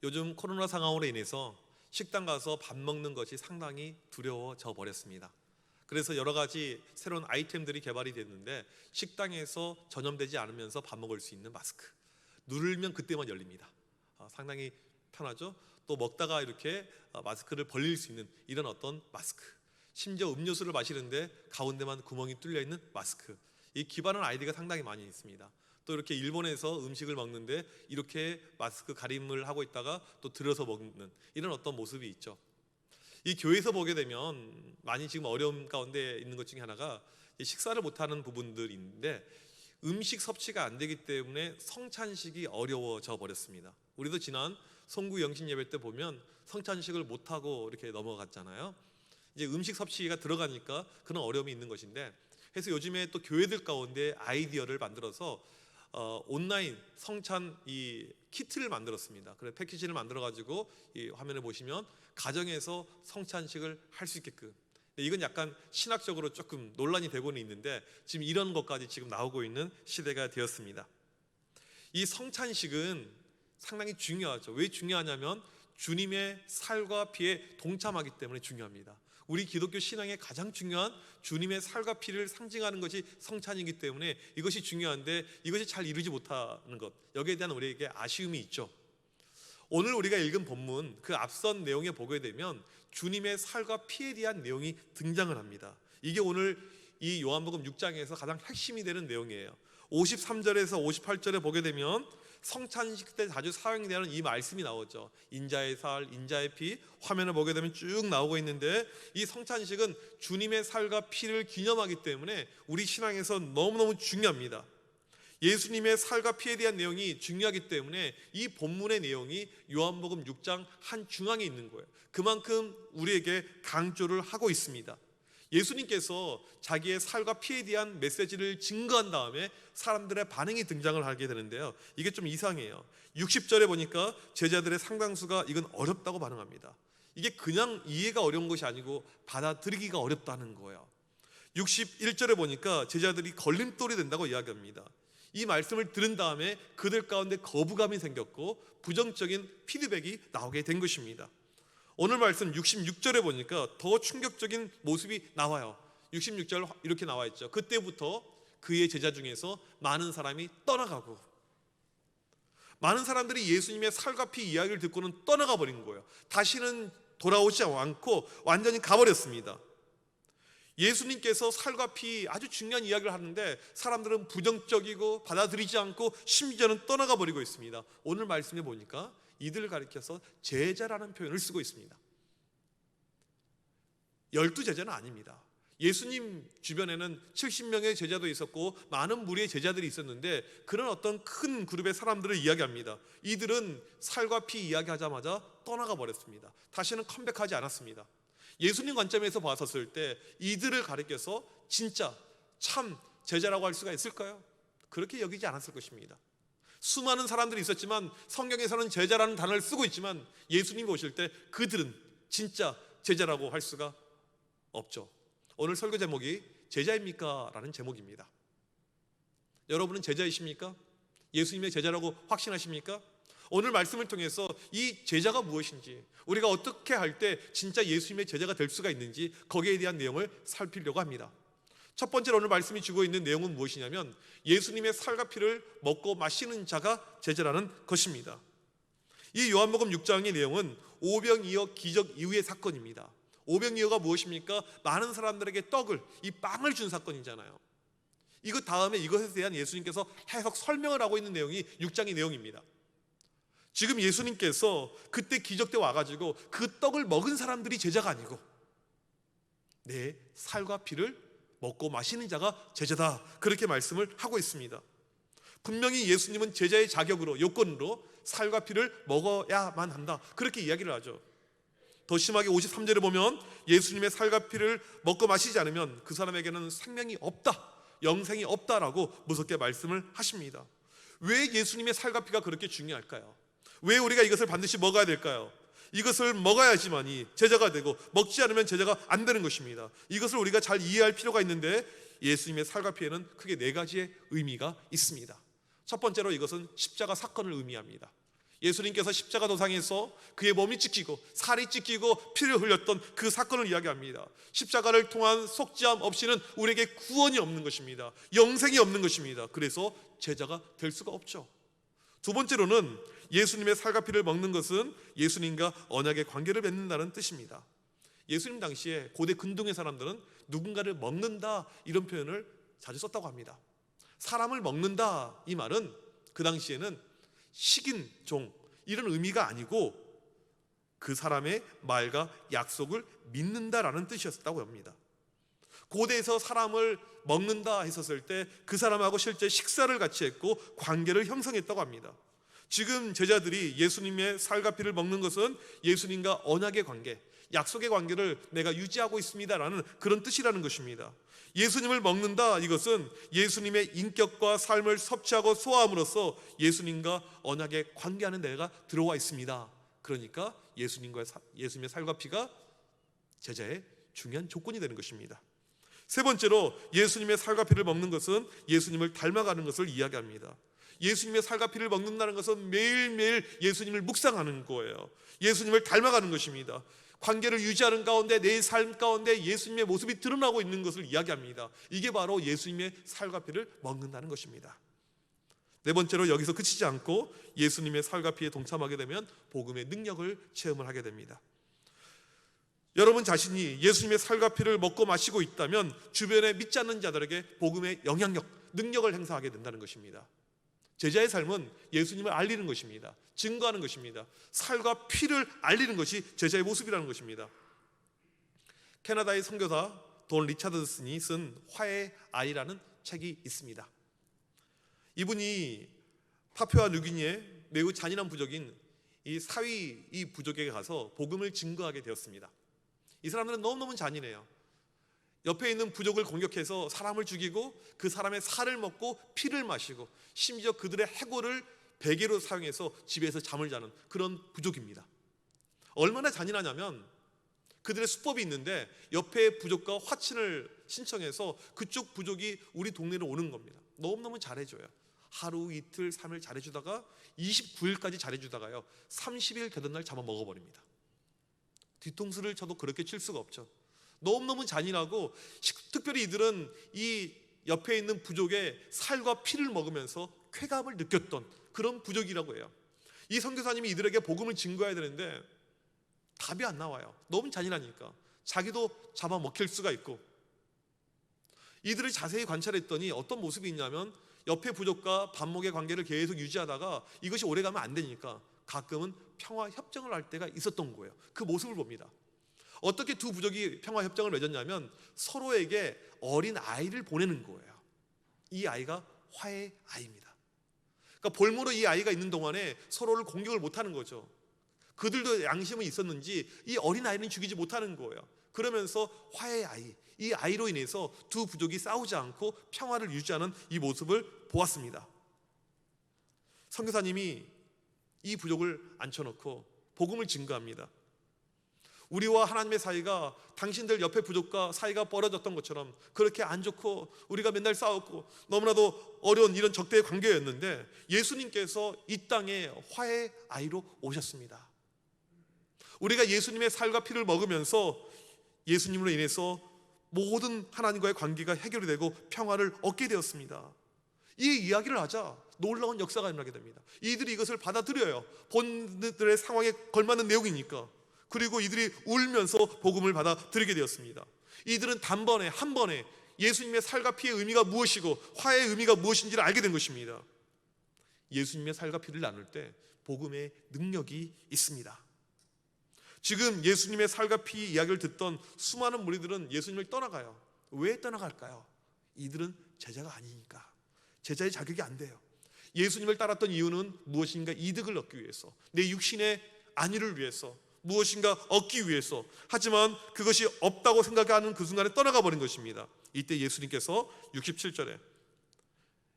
요즘 코로나 상황으로 인해서 식당 가서 밥 먹는 것이 상당히 두려워져 버렸습니다. 그래서 여러 가지 새로운 아이템들이 개발이 됐는데, 식당에서 전염되지 않으면서 밥 먹을 수 있는 마스크, 누르면 그때만 열립니다. 상당히 편하죠. 또 먹다가 이렇게 마스크를 벌릴 수 있는 이런 어떤 마스크, 심지어 음료수를 마시는데 가운데만 구멍이 뚫려 있는 마스크, 이 기반한 아이디가 상당히 많이 있습니다. 또 이렇게 일본에서 음식을 먹는데 이렇게 마스크 가림을 하고 있다가 또 들어서 먹는 이런 어떤 모습이 있죠. 이 교회에서 보게 되면 많이 지금 어려움 가운데 있는 것 중에 하나가 식사를 못하는 부분들이 있는데, 음식 섭취가 안 되기 때문에 성찬식이 어려워져 버렸습니다. 우리도 지난 송구 영신 예배 때 보면 성찬식을 못하고 이렇게 넘어갔잖아요. 이제 음식 섭취가 들어가니까 그런 어려움이 있는 것인데, 그래서 요즘에 또 교회들 가운데 아이디어를 만들어서 온라인 성찬 이 키트를 만들었습니다. 그래서 패키지를 만들어 가지고 이 화면을 보시면 가정에서 성찬식을 할 수 있게끔, 이건 약간 신학적으로 조금 논란이 되고는 있는데 지금 이런 것까지 지금 나오고 있는 시대가 되었습니다. 이 성찬식은 상당히 중요하죠. 왜 중요하냐면 주님의 살과 피에 동참하기 때문에 중요합니다. 우리 기독교 신앙의 가장 중요한 주님의 살과 피를 상징하는 것이 성찬이기 때문에 이것이 중요한데, 이것이 잘 이루지 못하는 것, 여기에 대한 우리에게 아쉬움이 있죠. 오늘 우리가 읽은 본문 그 앞선 내용에 보게 되면 주님의 살과 피에 대한 내용이 등장을 합니다. 이게 오늘 이 요한복음 6장에서 가장 핵심이 되는 내용이에요. 53절에서 58절에 보게 되면 성찬식 때 자주 사용되는 이 말씀이 나오죠. 인자의 살, 인자의 피, 화면을 보게 되면 쭉 나오고 있는데, 이 성찬식은 주님의 살과 피를 기념하기 때문에 우리 신앙에서 너무너무 중요합니다. 예수님의 살과 피에 대한 내용이 중요하기 때문에 이 본문의 내용이 요한복음 6장 한 중앙에 있는 거예요. 그만큼 우리에게 강조를 하고 있습니다. 예수님께서 자기의 살과 피에 대한 메시지를 증거한 다음에 사람들의 반응이 등장을 하게 되는데요, 이게 좀 이상해요. 60절에 보니까 제자들의 상당수가 이건 어렵다고 반응합니다. 이게 그냥 이해가 어려운 것이 아니고 받아들이기가 어렵다는 거예요. 61절에 보니까 제자들이 걸림돌이 된다고 이야기합니다. 이 말씀을 들은 다음에 그들 가운데 거부감이 생겼고 부정적인 피드백이 나오게 된 것입니다. 오늘 말씀 66절에 보니까 더 충격적인 모습이 나와요. 66절 이렇게 나와 있죠. 그때부터 그의 제자 중에서 많은 사람이 떠나가고, 많은 사람들이 예수님의 살과 피 이야기를 듣고는 떠나가 버린 거예요. 다시는 돌아오지 않고 완전히 가버렸습니다. 예수님께서 살과 피 아주 중요한 이야기를 하는데 사람들은 부정적이고 받아들이지 않고 심지어는 떠나가 버리고 있습니다. 오늘 말씀에 보니까 이들을 가리켜서 제자라는 표현을 쓰고 있습니다. 12제자는 아닙니다. 예수님 주변에는 70명의 제자도 있었고 많은 무리의 제자들이 있었는데, 그런 어떤 큰 그룹의 사람들을 이야기합니다. 이들은 살과 피 이야기하자마자 떠나가 버렸습니다. 다시는 컴백하지 않았습니다. 예수님 관점에서 봤었을 때 이들을 가리켜서 진짜 참 제자라고 할 수가 있을까요? 그렇게 여기지 않았을 것입니다. 수많은 사람들이 있었지만 성경에서는 제자라는 단어를 쓰고 있지만 예수님이 오실 때 그들은 진짜 제자라고 할 수가 없죠. 오늘 설교 제목이 제자입니까? 라는 제목입니다. 여러분은 제자이십니까? 예수님의 제자라고 확신하십니까? 오늘 말씀을 통해서 이 제자가 무엇인지, 우리가 어떻게 할 때 진짜 예수님의 제자가 될 수가 있는지, 거기에 대한 내용을 살피려고 합니다. 첫 번째로 오늘 말씀이 주고 있는 내용은 무엇이냐면 예수님의 살과 피를 먹고 마시는 자가 제자라는 것입니다. 이 요한복음 6장의 내용은 오병이어 기적 이후의 사건입니다. 오병이어가 무엇입니까? 많은 사람들에게 떡을, 이 빵을 준 사건이잖아요. 이것 다음에 이것에 대한 예수님께서 해석 설명을 하고 있는 내용이 6장의 내용입니다. 지금 예수님께서 그때 기적 때 와가지고 그 떡을 먹은 사람들이 제자가 아니고 내 살과 피를 먹고 마시는 자가 제자다, 그렇게 말씀을 하고 있습니다. 분명히 예수님은 제자의 자격으로, 요건으로 살과 피를 먹어야만 한다, 그렇게 이야기를 하죠. 더 심하게 53절에 보면 예수님의 살과 피를 먹고 마시지 않으면 그 사람에게는 생명이 없다, 영생이 없다라고 무섭게 말씀을 하십니다. 왜 예수님의 살과 피가 그렇게 중요할까요? 왜 우리가 이것을 반드시 먹어야 될까요? 이것을 먹어야지만이 제자가 되고, 먹지 않으면 제자가 안 되는 것입니다. 이것을 우리가 잘 이해할 필요가 있는데, 예수님의 살과 피에는 크게 네 가지의 의미가 있습니다. 첫 번째로 이것은 십자가 사건을 의미합니다. 예수님께서 십자가 도상에서 그의 몸이 찢기고 살이 찢기고 피를 흘렸던 그 사건을 이야기합니다. 십자가를 통한 속죄함 없이는 우리에게 구원이 없는 것입니다. 영생이 없는 것입니다. 그래서 제자가 될 수가 없죠. 두 번째로는 예수님의 살과 피를 먹는 것은 예수님과 언약의 관계를 맺는다는 뜻입니다. 예수님 당시에 고대 근동의 사람들은 누군가를 먹는다 이런 표현을 자주 썼다고 합니다. 사람을 먹는다 이 말은 그 당시에는 식인 종 이런 의미가 아니고 그 사람의 말과 약속을 믿는다라는 뜻이었다고 합니다. 고대에서 사람을 먹는다 했었을 때 그 사람하고 실제 식사를 같이 했고 관계를 형성했다고 합니다. 지금 제자들이 예수님의 살과 피를 먹는 것은 예수님과 언약의 관계, 약속의 관계를 내가 유지하고 있습니다라는 그런 뜻이라는 것입니다. 예수님을 먹는다 이것은 예수님의 인격과 삶을 섭취하고 소화함으로써 예수님과 언약의 관계하는 내가 들어와 있습니다. 그러니까 예수님의 살과 피가 제자의 중요한 조건이 되는 것입니다. 세 번째로 예수님의 살과 피를 먹는 것은 예수님을 닮아가는 것을 이야기합니다. 예수님의 살과 피를 먹는다는 것은 매일매일 예수님을 묵상하는 거예요. 예수님을 닮아가는 것입니다. 관계를 유지하는 가운데 내 삶 가운데 예수님의 모습이 드러나고 있는 것을 이야기합니다. 이게 바로 예수님의 살과 피를 먹는다는 것입니다. 네 번째로 여기서 그치지 않고 예수님의 살과 피에 동참하게 되면 복음의 능력을 체험을 하게 됩니다. 여러분 자신이 예수님의 살과 피를 먹고 마시고 있다면 주변에 믿지 않는 자들에게 복음의 영향력, 능력을 행사하게 된다는 것입니다. 제자의 삶은 예수님을 알리는 것입니다. 증거하는 것입니다. 살과 피를 알리는 것이 제자의 모습이라는 것입니다. 캐나다의 선교사 돈 리차드슨이 쓴 화해의 아이라는 책이 있습니다. 이분이 파푸아 뉴기니의 매우 잔인한 부족인 이 사위 이 부족에게 가서 복음을 증거하게 되었습니다. 이 사람들은 너무너무 잔인해요. 옆에 있는 부족을 공격해서 사람을 죽이고 그 사람의 살을 먹고 피를 마시고 심지어 그들의 해골을 베개로 사용해서 집에서 잠을 자는 그런 부족입니다. 얼마나 잔인하냐면 그들의 수법이 있는데 옆에 부족과 화친을 신청해서 그쪽 부족이 우리 동네로 오는 겁니다. 너무너무 잘해줘요. 하루 이틀 3일 잘해주다가 29일까지 잘해주다가요 30일 되던 날 잡아먹어버립니다. 뒤통수를 쳐도 그렇게 칠 수가 없죠. 너무너무 잔인하고 특별히 이들은 이 옆에 있는 부족의 살과 피를 먹으면서 쾌감을 느꼈던 그런 부족이라고 해요. 이 선교사님이 이들에게 복음을 증거해야 되는데 답이 안 나와요. 너무 잔인하니까. 자기도 잡아먹힐 수가 있고. 이들을 자세히 관찰했더니 어떤 모습이 있냐면 옆에 부족과 반목의 관계를 계속 유지하다가 이것이 오래가면 안 되니까 가끔은 평화 협정을 할 때가 있었던 거예요. 그 모습을 봅니다. 어떻게 두 부족이 평화 협정을 맺었냐면 서로에게 어린 아이를 보내는 거예요. 이 아이가 화해의 아이입니다. 그러니까 볼모로 이 아이가 있는 동안에 서로를 공격을 못하는 거죠. 그들도 양심은 있었는지 이 어린 아이는 죽이지 못하는 거예요. 그러면서 화해의 아이, 이 아이로 인해서 두 부족이 싸우지 않고 평화를 유지하는 이 모습을 보았습니다. 선교사님이 이 부족을 앉혀놓고 복음을 증거합니다. 우리와 하나님의 사이가 당신들 옆에 부족과 사이가 벌어졌던 것처럼 그렇게 안 좋고 우리가 맨날 싸웠고 너무나도 어려운 이런 적대의 관계였는데 예수님께서 이 땅에 화해의 아이로 오셨습니다. 우리가 예수님의 살과 피를 먹으면서 예수님으로 인해서 모든 하나님과의 관계가 해결이 되고 평화를 얻게 되었습니다. 이 이야기를 하자 놀라운 역사가 일어나게 됩니다. 이들이 이것을 받아들여요. 본들의 상황에 걸맞는 내용이니까. 그리고 이들이 울면서 복음을 받아들이게 되었습니다. 이들은 단번에 한 번에 예수님의 살과 피의 의미가 무엇이고 화해의 의미가 무엇인지를 알게 된 것입니다. 예수님의 살과 피를 나눌 때 복음의 능력이 있습니다. 지금 예수님의 살과 피 이야기를 듣던 수많은 무리들은 예수님을 떠나가요. 왜 떠나갈까요? 이들은 제자가 아니니까. 제자의 자격이 안 돼요. 예수님을 따랐던 이유는 무엇인가 이득을 얻기 위해서, 내 육신의 안위를 위해서, 무엇인가 얻기 위해서. 하지만 그것이 없다고 생각하는 그 순간에 떠나가 버린 것입니다. 이때 예수님께서 67절에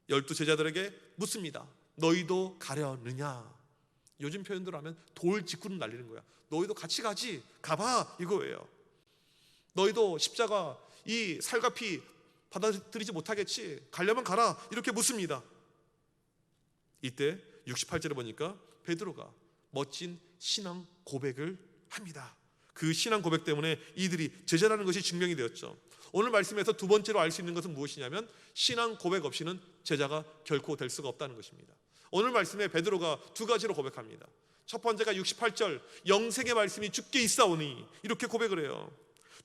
12제자들에게 묻습니다. 너희도 가려느냐? 요즘 표현대로 하면 돌 직구는 날리는 거야. 너희도 같이 가지, 가봐, 이거예요. 너희도 십자가 이 살과 피 받아들이지 못하겠지? 가려면 가라, 이렇게 묻습니다. 이때 68절에 보니까 베드로가 멋진 신앙 고백을 합니다. 그 신앙 고백 때문에 이들이 제자라는 것이 증명이 되었죠. 오늘 말씀에서 두 번째로 알 수 있는 것은 무엇이냐면 신앙 고백 없이는 제자가 결코 될 수가 없다는 것입니다. 오늘 말씀에 베드로가 두 가지로 고백합니다. 첫 번째가 68절 영생의 말씀이 주께 있사오니 이렇게 고백을 해요.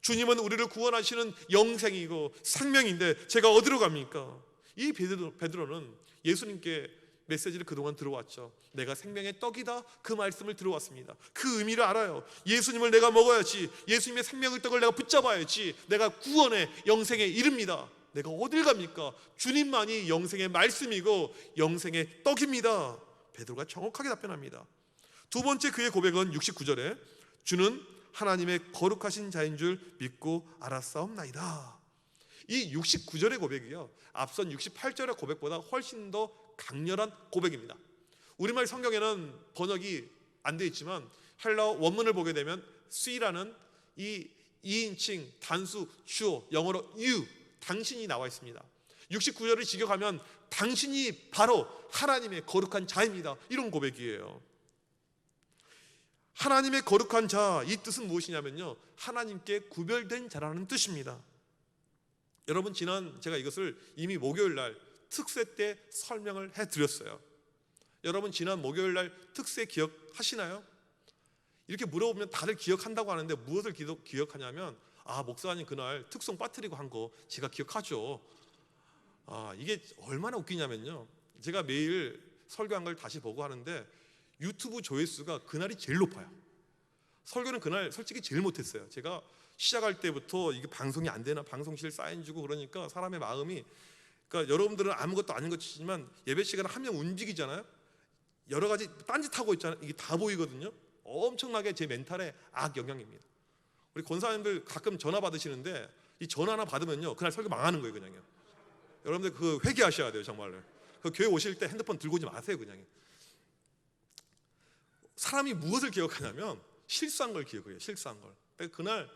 주님은 우리를 구원하시는 영생이고 생명인데 제가 어디로 갑니까? 이 베드로는 예수님께 메시지를 그동안 들어왔죠. 내가 생명의 떡이다 그 말씀을 들어왔습니다. 그 의미를 알아요. 예수님을 내가 먹어야지, 예수님의 생명의 떡을 내가 붙잡아야지 내가 구원의 영생에 이릅니다. 내가 어딜 갑니까? 주님만이 영생의 말씀이고 영생의 떡입니다. 베드로가 정확하게 답변합니다. 두 번째 그의 고백은 69절에 주는 하나님의 거룩하신 자인 줄 믿고 알았사옵나이다. 이 69절의 고백이요 앞선 68절의 고백보다 훨씬 더 강렬한 고백입니다. 우리말 성경에는 번역이 안 되어 있지만 헬라어 원문을 보게 되면 씨라는 이 2인칭 단수 주어 영어로 you 당신이 나와 있습니다. 69절을 직역하면 당신이 바로 하나님의 거룩한 자입니다. 이런 고백이에요. 하나님의 거룩한 자, 이 뜻은 무엇이냐면요 하나님께 구별된 자라는 뜻입니다. 여러분 제가 이것을 이미 목요일 날 특세 때 설명을 해드렸어요. 여러분 지난 목요일 날 특세 기억하시나요? 이렇게 물어보면 다들 기억한다고 하는데 무엇을 기억하냐면 목사님 그날 특송 빠뜨리고 한 거 제가 기억하죠. 이게 얼마나 웃기냐면요 제가 매일 설교한 걸 다시 보고 하는데 유튜브 조회수가 그날이 제일 높아요. 설교는 그날 솔직히 제일 못했어요. 제가 시작할 때부터 이게 방송이 안 되나 방송실 사인 주고 그러니까 사람의 마음이 그러니까 여러분들은 아무것도 아닌 것이지만 예배 시간에 한 명 움직이잖아요. 여러 가지 딴짓하고 있잖아요. 이게 다 보이거든요. 엄청나게 제 멘탈에 악영향입니다. 우리 권사님들 가끔 전화 받으시는데 이 전화 하나 받으면요 그날 설교 망하는 거예요. 그냥요. 여러분들 그 회개하셔야 돼요. 정말로. 그 교회 오실 때 핸드폰 들고 오지 마세요. 그냥. 사람이 무엇을 기억하냐면 실수한 걸 기억해요. 실수한 걸. 그날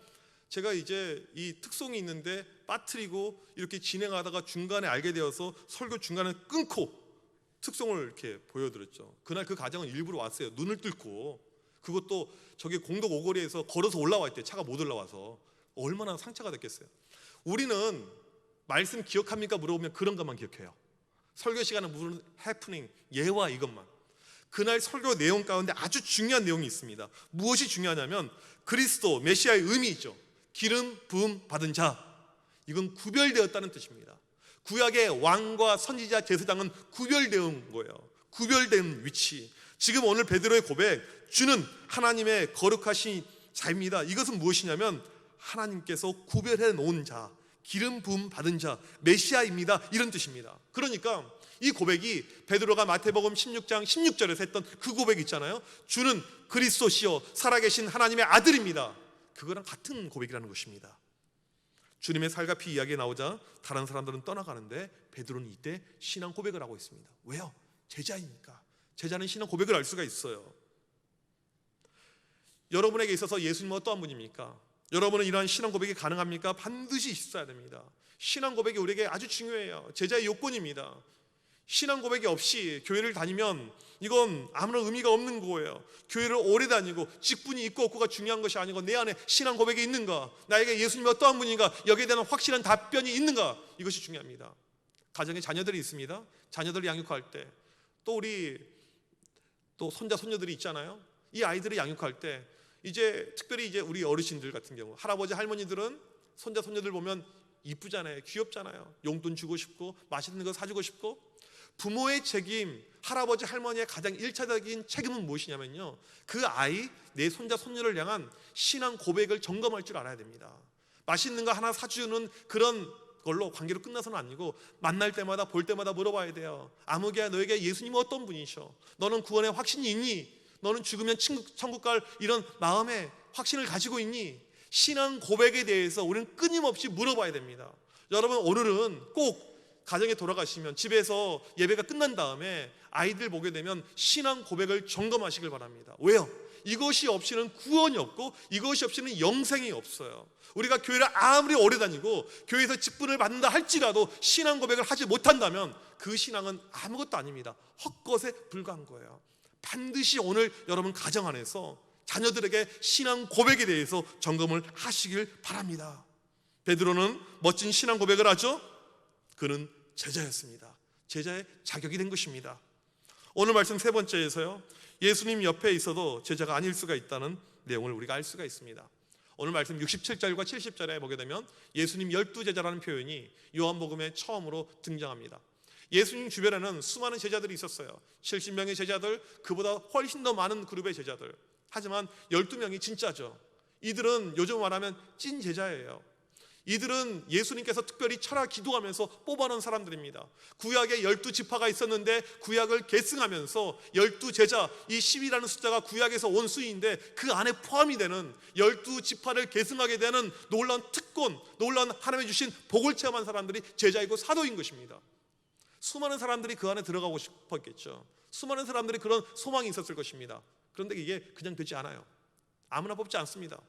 제가 이제 이 특송이 있는데 빠뜨리고 이렇게 진행하다가 중간에 알게 되어서 설교 중간에 끊고 특송을 이렇게 보여드렸죠. 그날 그 가정은 일부러 왔어요. 눈을 뚫고. 그것도 저기 공덕 오거리에서 걸어서 올라와 있대요. 차가 못 올라와서. 얼마나 상처가 됐겠어요. 우리는 말씀 기억합니까? 물어보면 그런 것만 기억해요. 설교 시간은 무슨 해프닝, 예와 이것만. 그날 설교 내용 가운데 아주 중요한 내용이 있습니다. 무엇이 중요하냐면 그리스도 메시아의 의미이죠. 기름 부음 받은 자, 이건 구별되었다는 뜻입니다. 구약의 왕과 선지자 제사장은 구별되는 거예요. 구별된 위치. 지금 오늘 베드로의 고백, 주는 하나님의 거룩하신 자입니다. 이것은 무엇이냐면 하나님께서 구별해 놓은 자, 기름 부음 받은 자, 메시아입니다. 이런 뜻입니다. 그러니까 이 고백이 베드로가 마태복음 16장 16절에서 했던 그 고백 있잖아요. 주는 그리스도시요 살아계신 하나님의 아들입니다. 그거랑 같은 고백이라는 것입니다. 주님의 살과 피 이야기가 나오자 다른 사람들은 떠나가는데 베드로는 이때 신앙 고백을 하고 있습니다. 왜요? 제자이니까. 제자는 신앙 고백을 할 수가 있어요. 여러분에게 있어서 예수님은 어떠한 분입니까? 여러분은 이러한 신앙 고백이 가능합니까? 반드시 있어야 됩니다. 신앙 고백이 우리에게 아주 중요해요. 제자의 요건입니다. 신앙 고백이 없이 교회를 다니면 이건 아무런 의미가 없는 거예요. 교회를 오래 다니고 직분이 있고 없고가 중요한 것이 아니고 내 안에 신앙 고백이 있는가, 나에게 예수님이 어떠한 분인가, 여기에 대한 확실한 답변이 있는가, 이것이 중요합니다. 가정에 자녀들이 있습니다. 자녀들을 양육할 때 또 우리 또 손자 손녀들이 있잖아요. 이 아이들을 양육할 때 이제 특별히 이제 우리 어르신들 같은 경우 할아버지 할머니들은 손자 손녀들 보면 이쁘잖아요. 귀엽잖아요. 용돈 주고 싶고 맛있는 거 사주고 싶고. 부모의 책임, 할아버지 할머니의 가장 1차적인 책임은 무엇이냐면요, 그 아이, 내 손자 손녀를 향한 신앙 고백을 점검할 줄 알아야 됩니다. 맛있는 거 하나 사주는 그런 걸로 관계로 끝나서는 아니고 만날 때마다 볼 때마다 물어봐야 돼요. 아무개야 너에게 예수님은 어떤 분이셔? 너는 구원의 확신이 있니? 너는 죽으면 천국 갈 이런 마음의 확신을 가지고 있니? 신앙 고백에 대해서 우리는 끊임없이 물어봐야 됩니다. 여러분 오늘은 꼭 가정에 돌아가시면 집에서 예배가 끝난 다음에 아이들 보게 되면 신앙 고백을 점검하시길 바랍니다. 왜요? 이것이 없이는 구원이 없고 이것이 없이는 영생이 없어요. 우리가 교회를 아무리 오래 다니고 교회에서 직분을 받는다 할지라도 신앙 고백을 하지 못한다면 그 신앙은 아무것도 아닙니다. 헛것에 불과한 거예요. 반드시 오늘 여러분 가정 안에서 자녀들에게 신앙 고백에 대해서 점검을 하시길 바랍니다. 베드로는 멋진 신앙 고백을 하죠. 그는 제자였습니다. 제자의 자격이 된 것입니다. 오늘 말씀 세 번째에서요, 예수님 옆에 있어도 제자가 아닐 수가 있다는 내용을 우리가 알 수가 있습니다. 오늘 말씀 67절과 70절에 보게 되면 예수님 12제자라는 표현이 요한복음에 처음으로 등장합니다. 예수님 주변에는 수많은 제자들이 있었어요. 70명의 제자들, 그보다 훨씬 더 많은 그룹의 제자들. 하지만 12명이 진짜죠. 이들은 요즘 말하면 찐 제자예요. 이들은 예수님께서 특별히 철학 기도하면서 뽑아놓은 사람들입니다. 구약에 12지파가 있었는데 구약을 계승하면서 12제자, 이 10이라는 숫자가 구약에서 온 수인데 그 안에 포함이 되는 12지파를 계승하게 되는 놀라운 특권, 놀라운 하나님이 주신 복을 체험한 사람들이 제자이고 사도인 것입니다. 수많은 사람들이 그 안에 들어가고 싶었겠죠. 수많은 사람들이 그런 소망이 있었을 것입니다. 그런데 이게 그냥 되지 않아요. 아무나 뽑지 않습니다.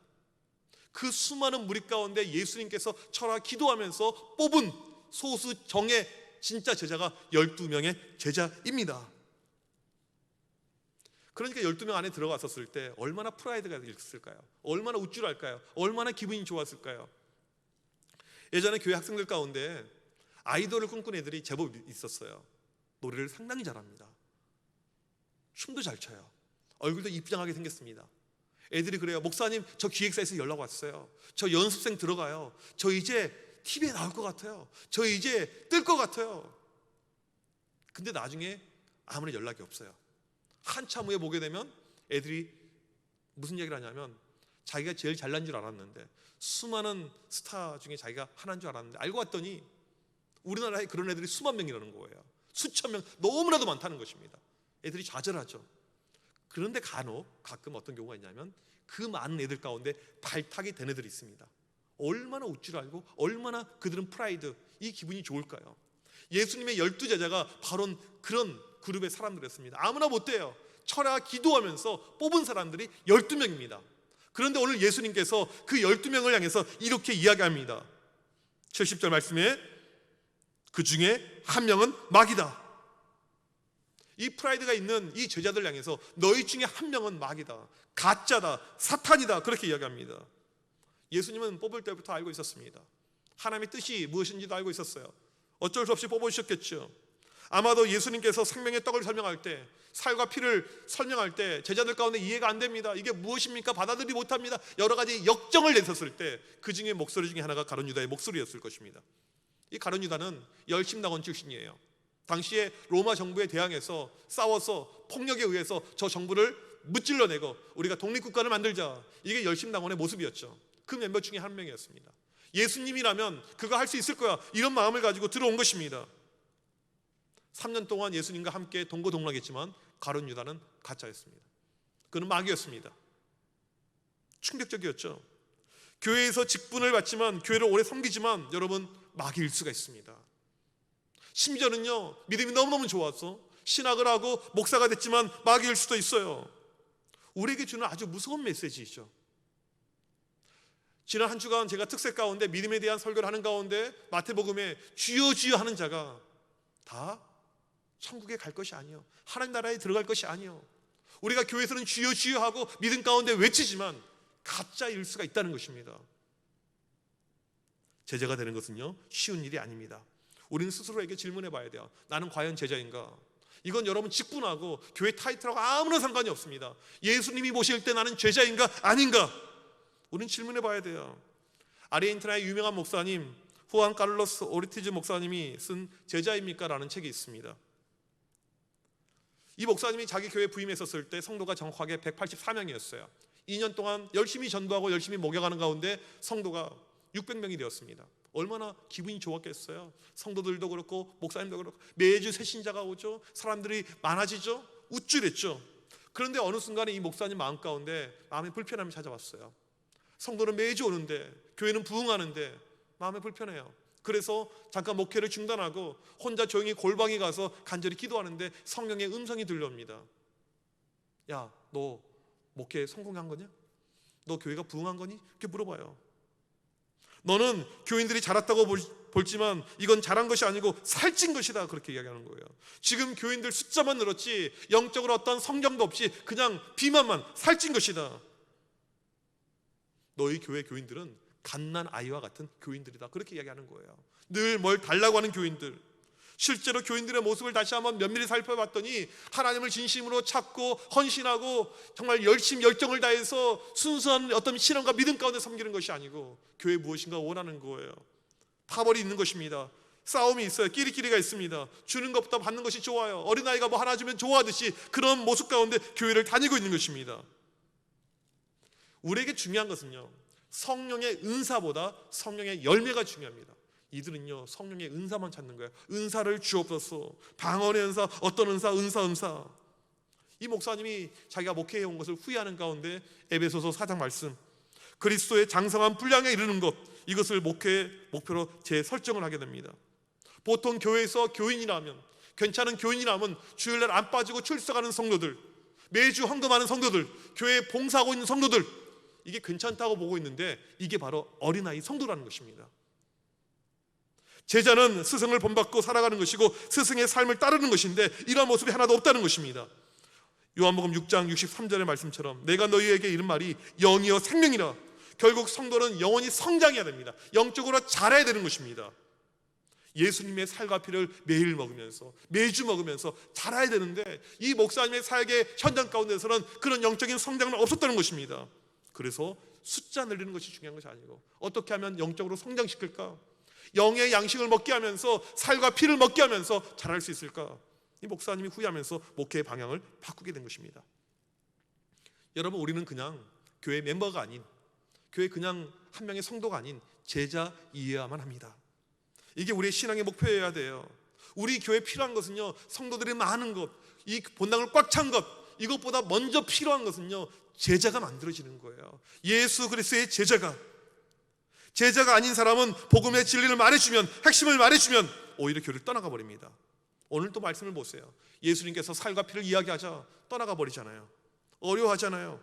그 수많은 무리 가운데 예수님께서 철학 기도하면서 뽑은 소수 정예 진짜 제자가 12명의 제자입니다. 그러니까 12명 안에 들어갔었을 때 얼마나 프라이드가 있을까요? 얼마나 우쭐할까요? 얼마나 기분이 좋았을까요? 예전에 교회 학생들 가운데 아이돌을 꿈꾸는 애들이 제법 있었어요. 노래를 상당히 잘합니다. 춤도 잘 춰요. 얼굴도 이쁘장하게 생겼습니다. 애들이 그래요. 목사님, 저 기획사에서 연락 왔어요. 저 연습생 들어가요. 저 이제 TV에 나올 것 같아요. 저 이제 뜰 것 같아요. 근데 나중에 아무런 연락이 없어요. 한참 후에 보게 되면 애들이 무슨 얘기를 하냐면 자기가 제일 잘난 줄 알았는데, 수많은 스타 중에 자기가 하나인 줄 알았는데 알고 봤더니 우리나라에 그런 애들이 수만 명이라는 거예요. 수천 명, 너무나도 많다는 것입니다. 애들이 좌절하죠. 그런데 가끔 어떤 경우가 있냐면 그 많은 애들 가운데 발탁이 된 애들이 있습니다. 얼마나 우쭐 알고 얼마나 그들은 프라이드, 이 기분이 좋을까요? 예수님의 12제자가 바로 그런 그룹의 사람들이었습니다. 아무나 못 돼요. 철야 기도하면서 뽑은 사람들이 12명입니다. 그런데 오늘 예수님께서 그 12명을 향해서 이렇게 이야기합니다. 70절 말씀에 그 중에 한 명은 마귀다. 이 프라이드가 있는 이 제자들 향해서 너희 중에 한 명은 마귀다, 가짜다, 사탄이다, 그렇게 이야기합니다. 예수님은 뽑을 때부터 알고 있었습니다. 하나님의 뜻이 무엇인지도 알고 있었어요. 어쩔 수 없이 뽑으셨겠죠. 아마도 예수님께서 생명의 떡을 설명할 때, 살과 피를 설명할 때 제자들 가운데 이해가 안 됩니다. 이게 무엇입니까? 받아들이지 못합니다. 여러 가지 역정을 내섰을 때 그 중에 목소리 중에 하나가 가룟 유다의 목소리였을 것입니다. 이 가룟 유다는 열심당원 출신이에요. 당시에 로마 정부에 대항해서 싸워서 폭력에 의해서 저 정부를 무찔러내고 우리가 독립국가를 만들자, 이게 열심당원의 모습이었죠. 그 몇몇 중에 한 명이었습니다. 예수님이라면 그거 할 수 있을 거야, 이런 마음을 가지고 들어온 것입니다. 3년 동안 예수님과 함께 동고동락했지만 가룟 유다는 가짜였습니다. 그는 마귀였습니다. 충격적이었죠. 교회에서 직분을 받지만, 교회를 오래 섬기지만 여러분, 마귀일 수가 있습니다. 심지어는요, 믿음이 너무너무 좋아서 신학을 하고 목사가 됐지만 마귀일 수도 있어요. 우리에게 주는 아주 무서운 메시지이죠. 지난 한 주간 제가 특색 가운데 믿음에 대한 설교를 하는 가운데 마태복음에 주여 주여 하는 자가 다 천국에 갈 것이 아니요, 하나님 나라에 들어갈 것이 아니요, 우리가 교회에서는 주여 주여 하고 믿음 가운데 외치지만 가짜일 수가 있다는 것입니다. 제자가 되는 것은요, 쉬운 일이 아닙니다. 우리는 스스로에게 질문해 봐야 돼요. 나는 과연 제자인가? 이건 여러분 직분하고 교회 타이틀하고 아무런 상관이 없습니다. 예수님이 보실 때 나는 제자인가 아닌가? 우리는 질문해 봐야 돼요. 아르헨티나의 유명한 목사님 후안 카를로스 오르티즈 목사님이 쓴 제자입니까? 라는 책이 있습니다. 이 목사님이 자기 교회 부임했었을 때 성도가 정확하게 184명이었어요. 2년 동안 열심히 전도하고 열심히 목양하는 가운데 성도가 600명이 되었습니다. 얼마나 기분이 좋았겠어요. 성도들도 그렇고 목사님도 그렇고 매주 새 신자가 오죠. 사람들이 많아지죠. 우쭐했죠. 그런데 어느 순간에 이 목사님 마음 가운데 마음에 불편함이 찾아왔어요. 성도는 매주 오는데, 교회는 부흥하는데 마음에 불편해요. 그래서 잠깐 목회를 중단하고 혼자 조용히 골방에 가서 간절히 기도하는데 성령의 음성이 들려옵니다. 야, 너 목회 성공한 거냐? 너 교회가 부흥한 거니? 이렇게 물어봐요. 너는 교인들이 자랐다고 볼지만 이건 자란 것이 아니고 살찐 것이다, 그렇게 이야기하는 거예요. 지금 교인들 숫자만 늘었지 영적으로 어떤 성장도 없이 그냥 비만만 살찐 것이다. 너희 교회 교인들은 갓난 아이와 같은 교인들이다, 그렇게 이야기하는 거예요. 늘 뭘 달라고 하는 교인들. 실제로 교인들의 모습을 다시 한번 면밀히 살펴봤더니 하나님을 진심으로 찾고 헌신하고 정말 열심 열정을 다해서 순수한 어떤 신앙과 믿음 가운데 섬기는 것이 아니고 교회에 무엇인가 원하는 거예요. 파벌이 있는 것입니다. 싸움이 있어요. 끼리끼리가 있습니다. 주는 것보다 받는 것이 좋아요. 어린아이가 뭐 하나 주면 좋아하듯이 그런 모습 가운데 교회를 다니고 있는 것입니다. 우리에게 중요한 것은요, 성령의 은사보다 성령의 열매가 중요합니다. 이들은요, 성령의 은사만 찾는 거예요. 은사를 주옵소서. 방언의 은사, 어떤 은사, 은사. 이 목사님이 자기가 목회해 온 것을 후회하는 가운데 에베소서 4장 말씀, 그리스도의 장성한 분량에 이르는 것, 이것을 목회의 목표로 재설정을 하게 됩니다. 보통 교회에서 교인이라면, 괜찮은 교인이라면 주일날 안 빠지고 출석하는 성도들, 매주 헌금하는 성도들, 교회에 봉사하고 있는 성도들, 이게 괜찮다고 보고 있는데 이게 바로 어린아이 성도라는 것입니다. 제자는 스승을 본받고 살아가는 것이고 스승의 삶을 따르는 것인데 이러한 모습이 하나도 없다는 것입니다. 요한복음 6장 63절의 말씀처럼 내가 너희에게 이른 말이 영이요 생명이라. 결국 성도는 영원히 성장해야 됩니다. 영적으로 자라야 되는 것입니다. 예수님의 살과 피를 매일 먹으면서 매주 먹으면서 자라야 되는데 이 목사님의 사역의 현장 가운데서는 그런 영적인 성장은 없었다는 것입니다. 그래서 숫자 늘리는 것이 중요한 것이 아니고 어떻게 하면 영적으로 성장시킬까? 영의 양식을 먹게 하면서 살과 피를 먹게 하면서 자랄 수 있을까? 이 목사님이 후회하면서 목회의 방향을 바꾸게 된 것입니다. 여러분, 우리는 그냥 교회 멤버가 아닌, 교회 그냥 한 명의 성도가 아닌 제자이어야만 합니다. 이게 우리의 신앙의 목표여야 돼요. 우리 교회에 필요한 것은요, 성도들이 많은 것, 이 본당을 꽉 찬 것, 이것보다 먼저 필요한 것은요, 제자가 만들어지는 거예요. 예수 그리스도의 제자가 아닌 사람은 복음의 진리를 말해주면, 핵심을 말해주면 오히려 교회를 떠나가 버립니다. 오늘 또 말씀을 보세요. 예수님께서 살과 피를 이야기하자 떠나가 버리잖아요. 어려워하잖아요.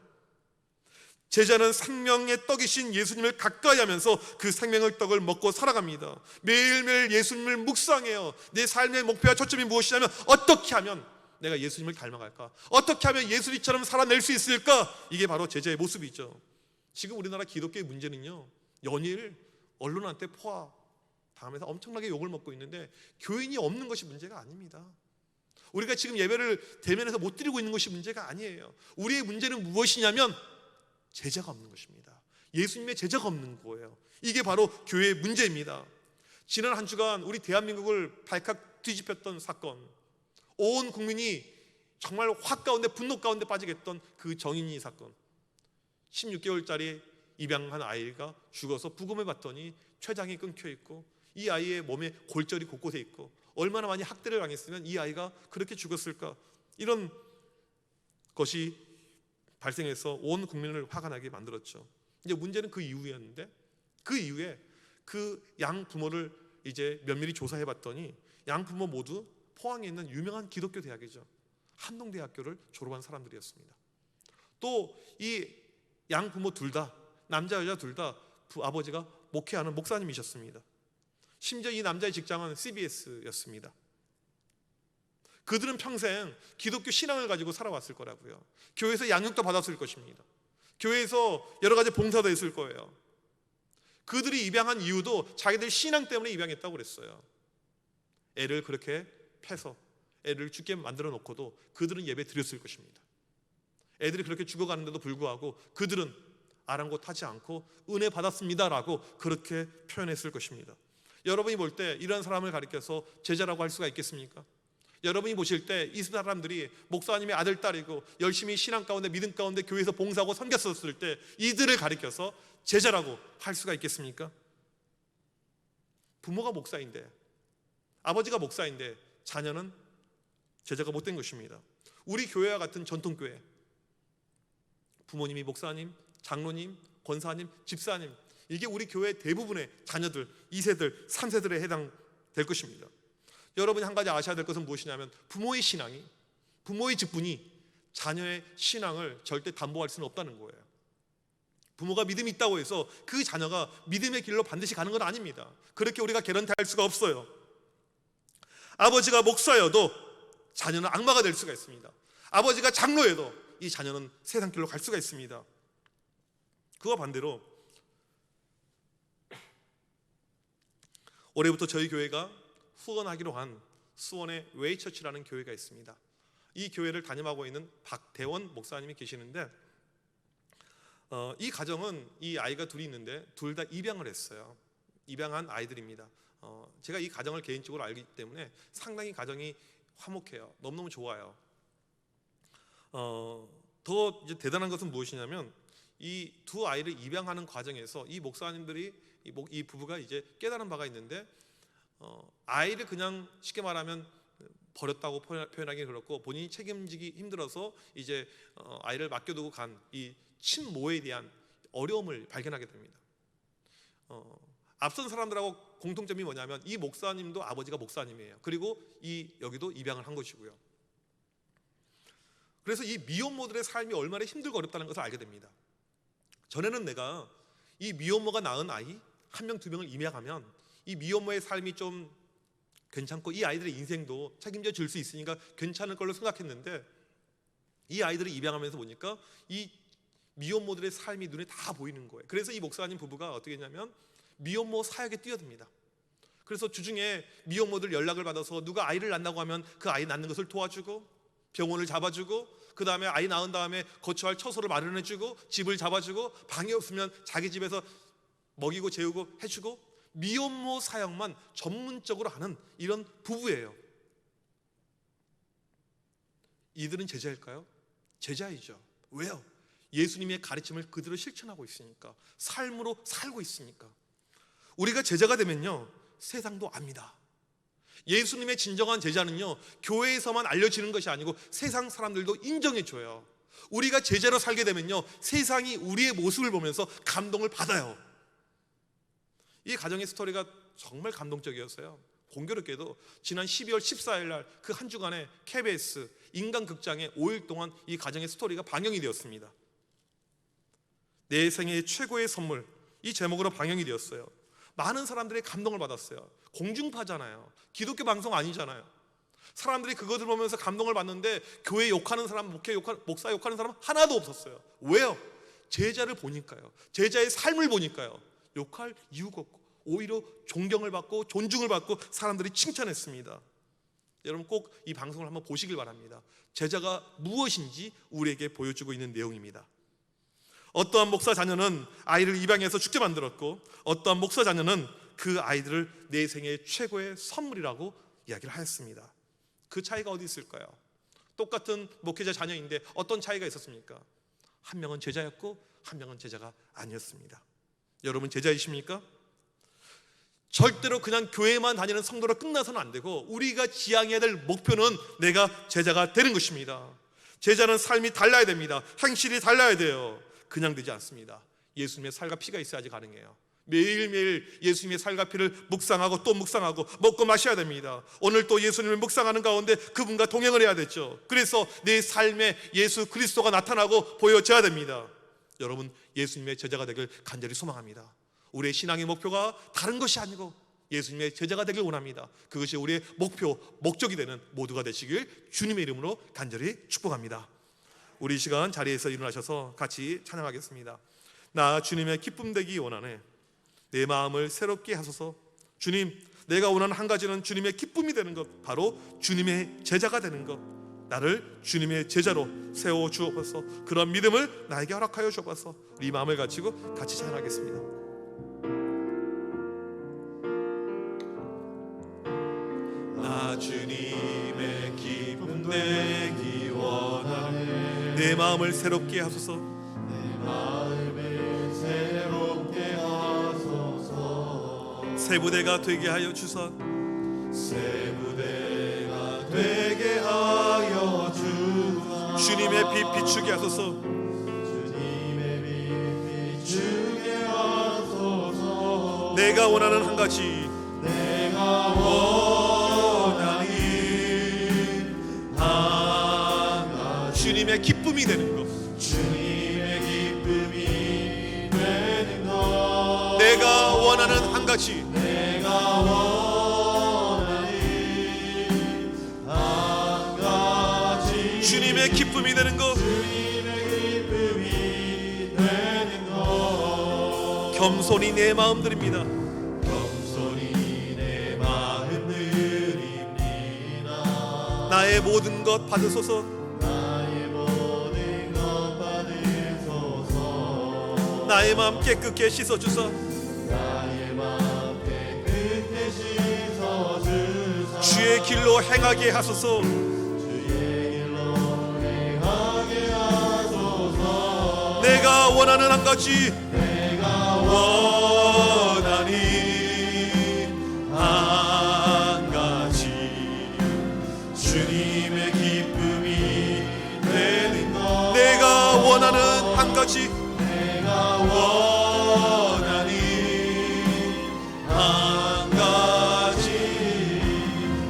제자는 생명의 떡이신 예수님을 가까이 하면서 그 생명의 떡을 먹고 살아갑니다. 매일매일 예수님을 묵상해요. 내 삶의 목표와 초점이 무엇이냐면 어떻게 하면 내가 예수님을 닮아갈까? 어떻게 하면 예수님처럼 살아낼 수 있을까? 이게 바로 제자의 모습이죠. 지금 우리나라 기독교의 문제는요, 연일 언론한테 포화당하면서 엄청나게 욕을 먹고 있는데 교인이 없는 것이 문제가 아닙니다. 우리가 지금 예배를 대면에서 못 드리고 있는 것이 문제가 아니에요. 우리의 문제는 무엇이냐면 제자가 없는 것입니다. 예수님의 제자가 없는 거예요. 이게 바로 교회의 문제입니다. 지난 한 주간 우리 대한민국을 발칵 뒤집혔던 사건, 온 국민이 정말 화 가운데 분노 가운데 빠지게 했던 그 정인이 사건, 16개월짜리 입양한 아이가 죽어서 부검해 봤더니 췌장이 끊겨 있고 이 아이의 몸에 골절이 곳곳에 있고 얼마나 많이 학대를 당했으면 이 아이가 그렇게 죽었을까? 이런 것이 발생해서 온 국민을 화가 나게 만들었죠. 이제 문제는 그 이후였는데 그 이후에 그 양 부모를 이제 면밀히 조사해 봤더니 양 부모 모두 포항에 있는 유명한 기독교 대학이죠. 한동대학교를 졸업한 사람들이었습니다. 또 이 양 부모 둘 다, 남자 여자 둘 다 아버지가 목회하는 목사님이셨습니다. 심지어 이 남자의 직장은 CBS였습니다. 그들은 평생 기독교 신앙을 가지고 살아왔을 거라고요. 교회에서 양육도 받았을 것입니다. 교회에서 여러 가지 봉사도 했을 거예요. 그들이 입양한 이유도 자기들 신앙 때문에 입양했다고 그랬어요. 애를 그렇게 패서 애를 죽게 만들어 놓고도 그들은 예배 드렸을 것입니다. 애들이 그렇게 죽어가는데도 불구하고 그들은 아랑곳하지 않고 은혜 받았습니다라고 그렇게 표현했을 것입니다. 여러분이 볼 때 이런 사람을 가리켜서 제자라고 할 수가 있겠습니까? 여러분이 보실 때 이 사람들이 목사님의 아들, 딸이고 열심히 신앙 가운데 믿음 가운데 교회에서 봉사하고 섬겼었을 때 이들을 가리켜서 제자라고 할 수가 있겠습니까? 부모가 목사인데, 아버지가 목사인데 자녀는 제자가 못된 것입니다. 우리 교회와 같은 전통교회, 부모님이 목사님, 장로님, 권사님, 집사님, 이게 우리 교회 대부분의 자녀들, 2세들, 3세들에 해당될 것입니다. 여러분이 한 가지 아셔야 될 것은 무엇이냐면 부모의 신앙이, 부모의 직분이 자녀의 신앙을 절대 담보할 수는 없다는 거예요. 부모가 믿음이 있다고 해서 그 자녀가 믿음의 길로 반드시 가는 건 아닙니다. 그렇게 우리가 개런티할 수가 없어요. 아버지가 목사여도 자녀는 악마가 될 수가 있습니다. 아버지가 장로여도 이 자녀는 세상 길로 갈 수가 있습니다. 그와 반대로 올해부터 저희 교회가 후원하기로 한 수원의 웨이처치라는 교회가 있습니다. 이 교회를 담임하고 있는 박대원 목사님이 계시는데 이 가정은 이 아이가 둘이 있는데 둘 다 입양을 했어요. 입양한 아이들입니다. 제가 이 가정을 개인적으로 알기 때문에 상당히 가정이 화목해요. 너무너무 좋아요. 더 이제 대단한 것은 무엇이냐면 이 두 아이를 입양하는 과정에서 이 목사님들이 이 부부가 이제 깨달은 바가 있는데 아이를 그냥 쉽게 말하면 버렸다고 표현하기 그렇고 본인이 책임지기 힘들어서 이제 아이를 맡겨두고 간 이 친모에 대한 어려움을 발견하게 됩니다. 앞선 사람들하고 공통점이 뭐냐면 이 목사님도 아버지가 목사님이에요. 그리고 여기도 입양을 한 것이고요. 그래서 이 미혼모들의 삶이 얼마나 힘들고 어렵다는 것을 알게 됩니다. 전에는 내가 이 미혼모가 낳은 아이 한 명, 두 명을 입양하면 이 미혼모의 삶이 좀 괜찮고 이 아이들의 인생도 책임져 줄 수 있으니까 괜찮을 걸로 생각했는데 이 아이들을 입양하면서 보니까 이 미혼모들의 삶이 눈에 다 보이는 거예요. 그래서 이 목사님 부부가 어떻게 했냐면 미혼모 사역에 뛰어듭니다. 그래서 주중에 미혼모들 연락을 받아서 누가 아이를 낳는다고 하면 그 아이 낳는 것을 도와주고 병원을 잡아주고 그 다음에 아이 낳은 다음에 거처할 처소를 마련해주고 집을 잡아주고 방이 없으면 자기 집에서 먹이고 재우고 해주고 미혼모 사역만 전문적으로 하는 이런 부부예요. 이들은 제자일까요? 제자이죠. 왜요? 예수님의 가르침을 그대로 실천하고 있으니까, 삶으로 살고 있으니까. 우리가 제자가 되면요 세상도 압니다. 예수님의 진정한 제자는요 교회에서만 알려지는 것이 아니고 세상 사람들도 인정해줘요. 우리가 제자로 살게 되면요 세상이 우리의 모습을 보면서 감동을 받아요. 이 가정의 스토리가 정말 감동적이었어요. 공교롭게도 지난 12월 14일 날 그 한 주간에 KBS 인간극장에 5일 동안 이 가정의 스토리가 방영이 되었습니다. 내 생애 최고의 선물, 이 제목으로 방영이 되었어요. 많은 사람들이 감동을 받았어요. 공중파잖아요. 기독교 방송 아니잖아요. 사람들이 그것을 보면서 감동을 받는데 교회 욕하는 사람, 목사 욕하는 사람 하나도 없었어요. 왜요? 제자를 보니까요. 제자의 삶을 보니까요. 욕할 이유가 없고 오히려 존경을 받고 존중을 받고 사람들이 칭찬했습니다. 여러분 꼭 이 방송을 한번 보시길 바랍니다. 제자가 무엇인지 우리에게 보여주고 있는 내용입니다. 어떠한 목사 자녀는 아이를 입양해서 죽게 만들었고 어떠한 목사 자녀는 그 아이들을 내 생의 최고의 선물이라고 이야기를 하였습니다. 그 차이가 어디 있을까요? 똑같은 목회자 자녀인데 어떤 차이가 있었습니까? 한 명은 제자였고 한 명은 제자가 아니었습니다. 여러분 제자이십니까? 절대로 그냥 교회만 다니는 성도로 끝나서는 안 되고 우리가 지향해야 될 목표는 내가 제자가 되는 것입니다. 제자는 삶이 달라야 됩니다. 행실이 달라야 돼요. 그냥 되지 않습니다. 예수님의 살과 피가 있어야지 가능해요. 매일매일 예수님의 살과 피를 묵상하고 또 묵상하고 먹고 마셔야 됩니다. 오늘 또 예수님을 묵상하는 가운데 그분과 동행을 해야 됐죠. 그래서 내 삶에 예수 그리스도가 나타나고 보여져야 됩니다. 여러분 예수님의 제자가 되길 간절히 소망합니다. 우리의 신앙의 목표가 다른 것이 아니고 예수님의 제자가 되길 원합니다. 그것이 우리의 목표, 목적이 되는 모두가 되시길 주님의 이름으로 간절히 축복합니다. 우리 이 시간 자리에서 일어나셔서 같이 찬양하겠습니다. 나 주님의 기쁨 되기 원하네. 내 마음을 새롭게 하소서. 주님, 내가 원하는 한 가지는 주님의 기쁨이 되는 것, 바로 주님의 제자가 되는 것. 나를 주님의 제자로 세워 주옵소서. 그런 믿음을 나에게 허락하여 주옵소서. 우리 마음을 가지고 같이 찬양하겠습니다. 나 주님의 기쁨 되기 원하네. 내 마음을 새롭게 하소서. 내 마음을 새롭게 하소서. 새 부대가 되게 하여 주사. 새 부대가 되게 하여 주사. 주님의 빛 비추게 하소서. 주님의 빛 비추게 하소서. 내가 원하는 한 가지, 내가 원하는 한 가지, 주님의 기쁨이 되는 것. 주님의 기쁨이 가지 내가 원하니 한 가지 주님의 기쁨이 되는 것 주님의 기쁨이 되는 것 겸손히 내 마음 드립니다. 겸손히 내 마음 드립니다. 나의 모든 것 받으소서. 나의 모든 것 받으소서. 나의 마음 깨끗게 씻어주사. 나의 마음 깨끗게 씻어주사. 주의 길로 행하게 하소서. 주의 길로 행하게 하소서. 내가 원하는 한 가지 내가 원하니 한 가지 주님의 기쁨이 되는 것 내가 원하는 한 가지 내가 원하니 한 가지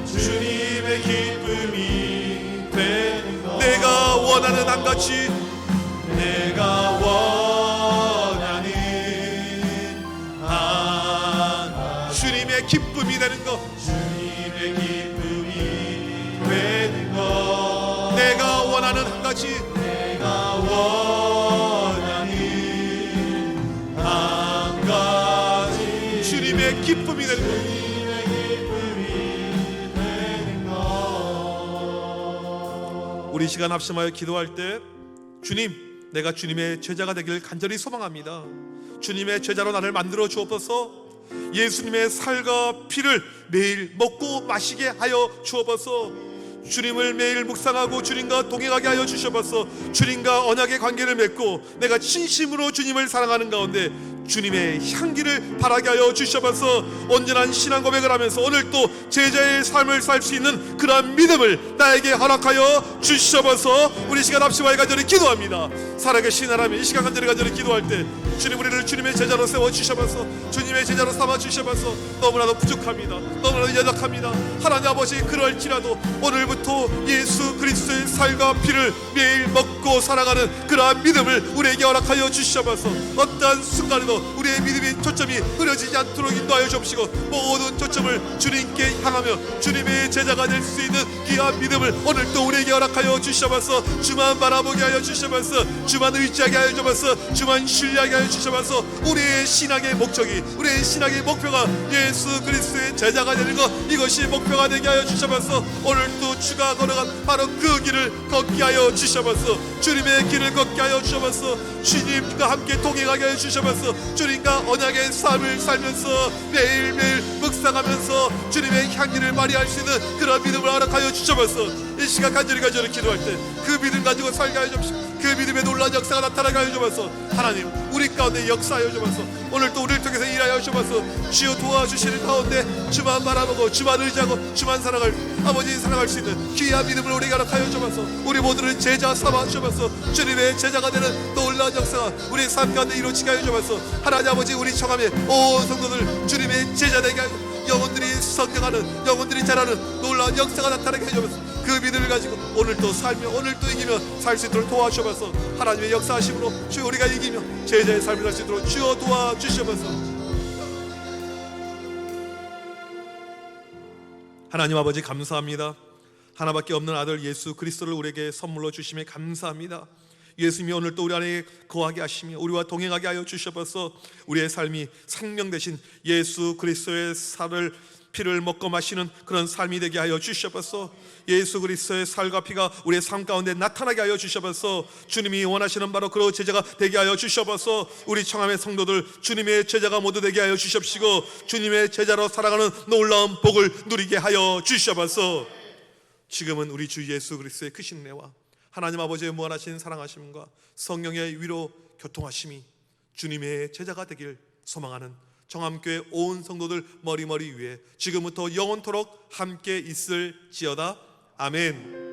주님의 기쁨이 되는 것 내가 원하는 한 가지 내가 원하니 한 주님의 기쁨이 되는 것 주님의 기쁨이 되는 것 내가 원하는 한 가지 내가 원하니 한 가지 주님의 기쁨이 되는 것 주님의 기쁨이 되는 것 우리 시간 합심하여 기도할 때 주님, 내가 주님의 제자가 되길 간절히 소망합니다. 주님의 제자로 나를 만들어 주옵소서. 예수님의 살과 피를 매일 먹고 마시게 하여 주옵소서. 주님을 매일 묵상하고 주님과 동행하게 하여 주셔서 주님과 언약의 관계를 맺고 내가 진심으로 주님을 사랑하는 가운데 주님의 향기를 바라게 하여 주셔서 온전한 신앙 고백을 하면서 오늘 또 제자의 삶을 살 수 있는 그러한 믿음을 나에게 허락하여 주셔서 우리 시간 합심하여 간절히 기도합니다. 살아계신 하나님, 이 시간 간절히 기도할 때 주님, 우리를 주님의 제자로 세워주셔서 주님의 제자로 삼아주셔서 너무나도 부족합니다. 너무나도 연약합니다. 하나님 아버지, 그럴지라도 오늘부터 예수 그리스도의 살과 피를 매일 먹고 살아가는 그러한 믿음을 우리에게 허락하여 주셔서 어떠한 순간에도 우리의 믿음의 초점이 흐려지지 않도록 인도하여 주옵시고 모든 초점을 주님께 향하며 주님의 제자가 될 수 있는 귀한 믿음을 오늘도 우리에게 허락하여 주셔서 주만 바라보게 하여 주셔서 주만 의지하게 하여 주셔서 주만 신뢰하게 하여 주셔서 우리의 신앙의 목적이, 우리의 신앙의 목표가 예수 그리스도의 제자가 되는 것, 이것이 목표가 되게 하여 주셔서 오늘도 주가 걸어간 바로 그 길을 걷게 하여 주셔서 주님의 길을 걷게 하여 주셔서 주님과 함께 동행하게 하여 주셔서 주님과 언약의 삶을 살면서 매일매일 묵상하면서 주님의 향기를 발휘할 수 있는 그런 믿음을 허락하여 주셔서 이 시간 간절히 기도할 때 그 믿음 가지고 살게 하여 주옵시고 그 믿음의 놀라운 역사가 나타나게 하여 주옵소서. 하나님, 우리 가운데 역사하여 주옵소서. 오늘 또 우리를 통해서 일하여 주옵소서. 주여 도와주시는 가운데 주만 바라보고 주만 의지하고 주만 사랑할 아버지 사랑할 수 있는 귀한 믿음을 우리에게 허락하여 주옵소서. 우리 모두를 제자 삼아 주옵소서. 주님의 제자가 되는 놀라운 역사가 우리의 삶 가운데 이루어지게 하여 주옵소서. 하나님 아버지, 우리 청함에 온 성도들 주님의 제자 되게 하고 영혼들이 성장하는, 영혼들이 자라는 놀라운 역사가 나타나게 해주면서 그 믿음을 가지고 오늘도 살며 오늘도 이기며 살 수 있도록 도와주셔서 하나님의 역사하심으로 주여 우리가 이기며 제자의 삶을 할 수 있도록 주여 도와주셔서 하나님 아버지 감사합니다. 하나밖에 없는 아들 예수 그리스도를 우리에게 선물로 주심에 감사합니다. 예수님이 오늘 또 우리 안에 거하게 하시며 우리와 동행하게 하여 주셔서 우리의 삶이 생명 되신 예수 그리스도의 살을 피를 먹고 마시는 그런 삶이 되게 하여 주셔서 예수 그리스도의 살과 피가 우리의 삶 가운데 나타나게 하여 주셔서 주님이 원하시는 바로 그런 제자가 되게 하여 주셔서 우리 청함의 성도들 주님의 제자가 모두 되게 하여 주십시고 주님의 제자로 살아가는 놀라운 복을 누리게 하여 주셔서 지금은 우리 주 예수 그리스도의 크신 은혜와 하나님 아버지의 무한하신 사랑하심과 성령의 위로 교통하심이 주님의 제자가 되길 소망하는 정함교회 온 성도들 머리머리 위에 지금부터 영원토록 함께 있을지어다. 아멘.